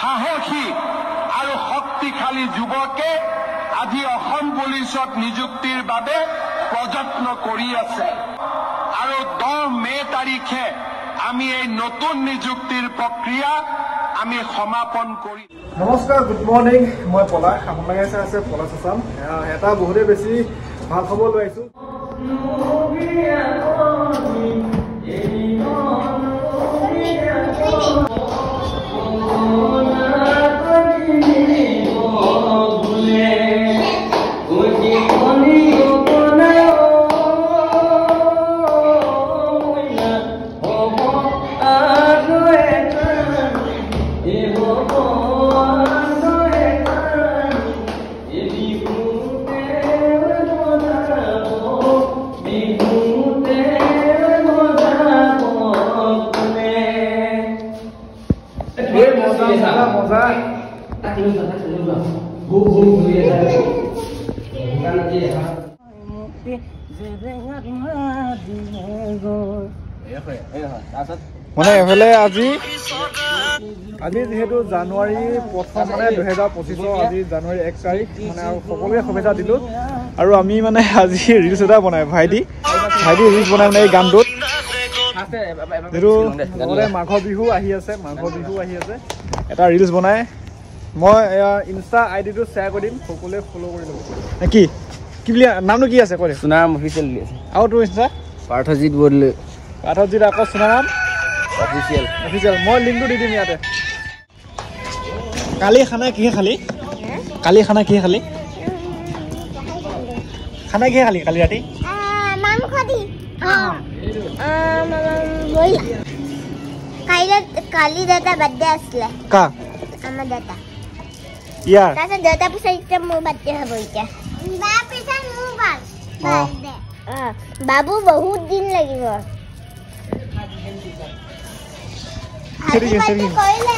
সাহসী আৰু শক্তিশালী যুৱকে আজি অসম পুলিচত নিযুক্তিৰ বাবে প্ৰযত্ন কৰি আছে আৰু 10 মে তাৰিখে আমি এই নতুন নিযুক্তিৰ প্ৰক্ৰিয়া আমি সমাপন কৰি নমস্কাৰ গুড মৰ্নিং মই পলাশ আপোনালোকে আছে পলাশ আছাম এটা বহুতে বেছি ভাল খবৰ লৈ আহিছো মানে এফালে আজি যেহেতু জানুৱাৰী প্ৰথম মানে 2025 আজি জানুৱাৰী 1 তাৰিখ মানে আৰু সকলোৱে শুভেচ্ছা দিলো আৰু আমি মানে আজি ৰিলছ এটা বনাই ভাইটি ৰিলছ বনাই মানে এই গানটোত যেটো মাঘ বিহু আহি আছে এটা ৰিলছ বনাই মই ইনষ্টা আইডিটো শ্বেয়াৰ কৰি দিম সকলোৱে ফলো কৰি ল'ব কি বুলি নামটো কি আছে কৈ সুনাম অফিচিয়েল দি আছে আৰু তোৰ ইনষ্টা পাৰ্থজিৎ বৰদলৈ পাৰ্থজিৎ আকৌ সুনাম অফিচিয়েল মই লিংকটো দি দিম ইয়াতে কালি খানা কিহে খালি কালি ৰাতি মাংস দি কালি দাদা বাৰ্থডে আছিলে কা আমাৰ দাদা ইয়াৰ তাৰপিছত দাদা পিছত মোৰ বাৰ্থডে হ'ব এতিয়া পিছত মোৰ বাৰ্থডে বাবু বহুত দিন লাগিব কৰিলে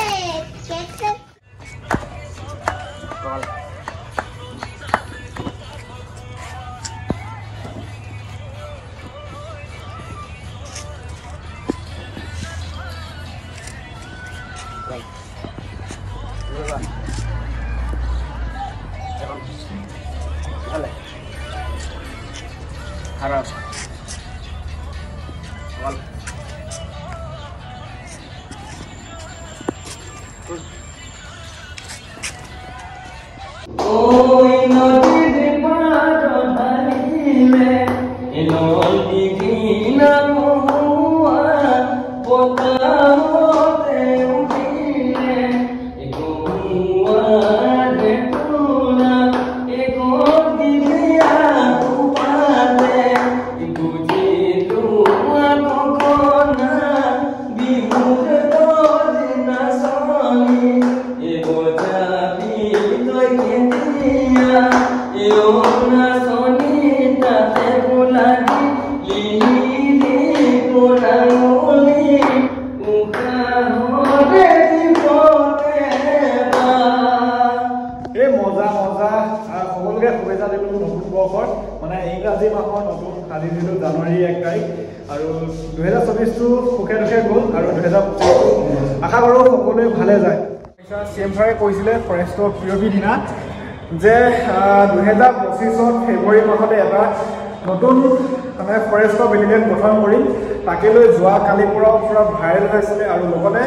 মানে ইংৰাজী মাহৰ নতুন আজি দিলো জানুৱাৰী 1 তাৰিখ আৰু 2024 টো সুখে দুখে গ'ল আৰু 2025 আশা কৰো সকলোৱে ভালে যায় চিএম ছাৰে কৈছিলে ফৰেষ্টৰ পিঅ'ভি দিনা যে 2025 ফেব্ৰুৱাৰী মাহতে এটা নতুন মানে ফৰেষ্টৰ বেটেলিয়ন গঠন কৰিম তাকে লৈ যোৱা কালিৰ পৰা পুৰা ভাইৰেল হৈছিলে আৰু লগতে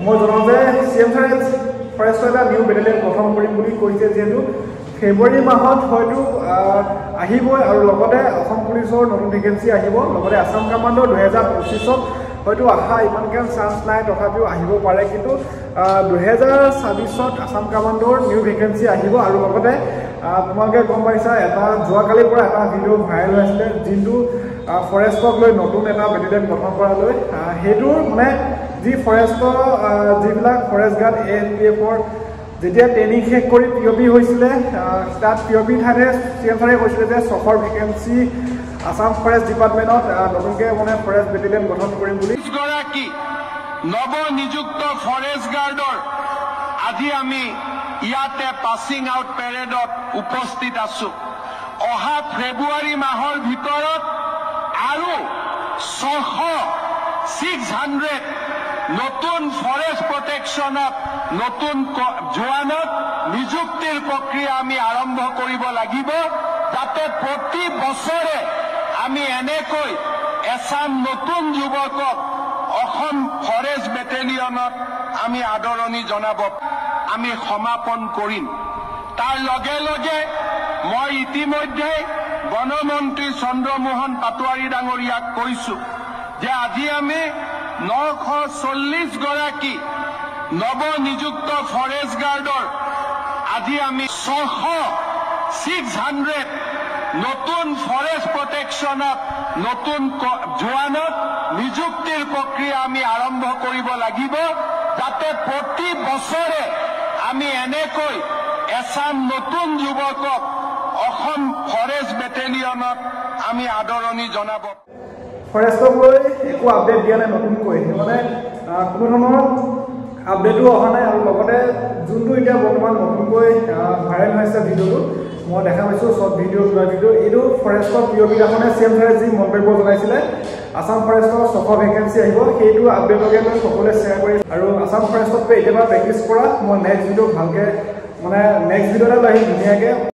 মই জনাওঁ যে চিএম ছাৰে ফৰেষ্টৰ এটা নিউ বেটেলিয়ন গঠন কৰিম বুলি কৈছে যেহেতু ফেব্ৰুৱাৰী মাহত হয়তো আহিবই আৰু লগতে অসম পুলিচৰ নতুন ভেকেঞ্চি আহিব লগতে আসাম কামাণ্ডো 2025 হয়তো আহা ইমানকান চান্স নাই তথাপিও আহিব পাৰে কিন্তু 2026 আসাম কামাণ্ডোৰ নিউ ভেকেঞ্চি আহিব আৰু লগতে তোমালোকে গম পাইছা এটা যোৱাকালিৰ পৰা এটা ভিডিঅ' ভাইৰেল হৈছিলে যিটো ফৰেষ্টক লৈ নতুন এটা বেটেলিয়ন গঠন কৰালৈ সেইটোৰ মানে যি ফৰেষ্টৰ যিবিলাক ফৰেষ্ট গাৰ্ড AFPFৰ যেতিয়া ট্ৰেইনিং শেষ কৰি পিঅ'ভি হৈছিলে তাত পিঅ'ভি ঠাইতে চিএম ছাৰে কৈছিলে যে 6ৰ ভেকেঞ্চি আসাম ফৰেষ্ট ডিপাৰ্টমেণ্টত নতুনকৈ মানে ফৰেষ্ট বেটেলিয়ন গঠন কৰিম বুলি গৰাকী নৱনিযুক্ত ফৰেষ্ট গাৰ্ডৰ আজি আমি ইয়াতে পাছিং আউট পেৰেডত উপস্থিত আছো অহা ফেব্ৰুৱাৰী মাহৰ ভিতৰত আৰু 600 নতুন ফৰেষ্ট প্ৰটেকশ্যনত নতুন জোৱানত নিযুক্তিৰ প্ৰক্ৰিয়া আমি আৰম্ভ কৰিব লাগিব, যাতে প্ৰতি বছৰে আমি এনেকৈ এচাম নতুন যুৱকক অসম ফৰেষ্ট বেটেলিয়নত আমি আদৰণি জনাব আমি সমাপন কৰিম। তাৰ লগে লগে মই ইতিমধ্যে বনমন্ত্ৰী চন্দ্ৰমোহন পাটোৱাৰী ডাঙৰীয়াক কৈছো যে আজি আমি 940 গৰাকী নৱনিযুক্ত ফৰেষ্ট গাৰ্ডৰ আজি আমি 600 নতুন ফৰেষ্ট প্ৰটেকশ্যনত নতুন জোৱানত নিযুক্তিৰ প্ৰক্ৰিয়া আমি আৰম্ভ কৰিব লাগিব, যাতে প্ৰতি বছৰে আমি এনেকৈ এচাম নতুন যুৱকক অসম ফৰেষ্ট বেটেলিয়নত আমি আদৰণি জনাব। ফৰেষ্টক লৈ একো আপডেট দিয়া নাই নতুনকৈ, মানে কোনো ধৰণৰ আপডেটো অহা নাই। আৰু লগতে যোনটো এতিয়া বৰ্তমান নতুনকৈ ভাইৰেল হৈছে ভিডিঅ'টো মই দেখা পাইছোঁ, শ্বৰ্ট ভিডিঅ' কিবা ভিডিঅ', এইটো ফৰেষ্টৰ প্ৰিয়বিদাখনে চেম ধৰে যি মন্তব্য জনাইছিলে আছাম ফৰেষ্টৰ 600 ভেকেঞ্চি আহিব, সেইটো আপডেটকে মই সকলোৱে শ্বেয়াৰ কৰি আৰু আছাম ফৰেষ্টতকৈ এতিয়াৰ পৰা প্ৰেক্টিছ কৰা মই নেক্সট ভিডিঅ' ভালকৈ মানে নেক্সট ভিডিঅ' এটা লৈ আহিম ধুনীয়াকৈ।